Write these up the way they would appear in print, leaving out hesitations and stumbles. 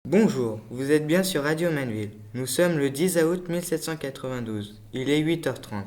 Bonjour, vous êtes bien sur Radio Manville. Nous sommes le 10 août 1792. Il est 8h30.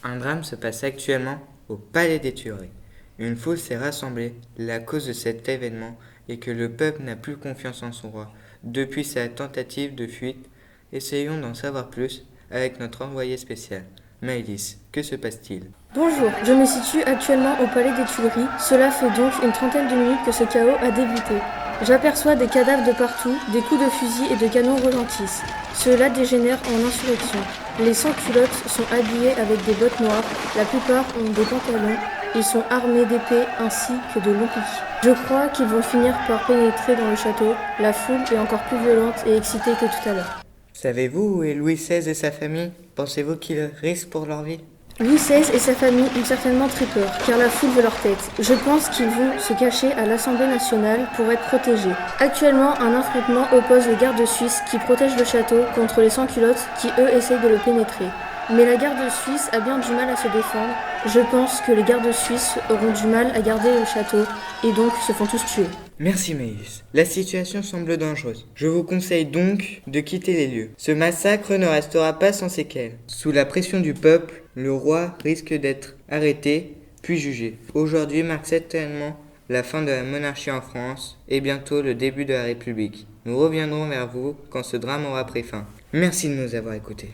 Un drame se passe actuellement au Palais des Tuileries. Une foule s'est rassemblée. La cause de cet événement est que le peuple n'a plus confiance en son roi depuis sa tentative de fuite. Essayons d'en savoir plus avec notre envoyé spécial. Maëlys, que se passe-t-il? Bonjour, je me situe actuellement au Palais des Tuileries. Cela fait donc une trentaine de minutes que ce chaos a débuté. J'aperçois des cadavres de partout, des coups de fusil et de canons retentissent. Cela dégénère en insurrection. Les sans-culottes sont habillés avec des bottes noires, la plupart ont des pantalons, ils sont armés d'épées ainsi que de longs pics. Je crois qu'ils vont finir par pénétrer dans le château. La foule est encore plus violente et excitée que tout à l'heure. Savez-vous où est Louis XVI et sa famille? Pensez-vous qu'ils risquent pour leur vie? Louis XVI et sa famille ont certainement très peur, car la foule veut leur tête. Je pense qu'ils vont se cacher à l'Assemblée nationale pour être protégés. Actuellement, un affrontement oppose les gardes suisses qui protègent le château contre les sans-culottes qui, eux, essayent de le pénétrer. Mais la garde suisse a bien du mal à se défendre. Je pense que les gardes suisses auront du mal à garder le château et donc se font tous tuer. Merci Maïs. La situation semble dangereuse. Je vous conseille donc de quitter les lieux. Ce massacre ne restera pas sans séquelles. Sous la pression du peuple, le roi risque d'être arrêté, puis jugé. Aujourd'hui marque certainement la fin de la monarchie en France et bientôt le début de la République. Nous reviendrons vers vous quand ce drame aura pris fin. Merci de nous avoir écoutés.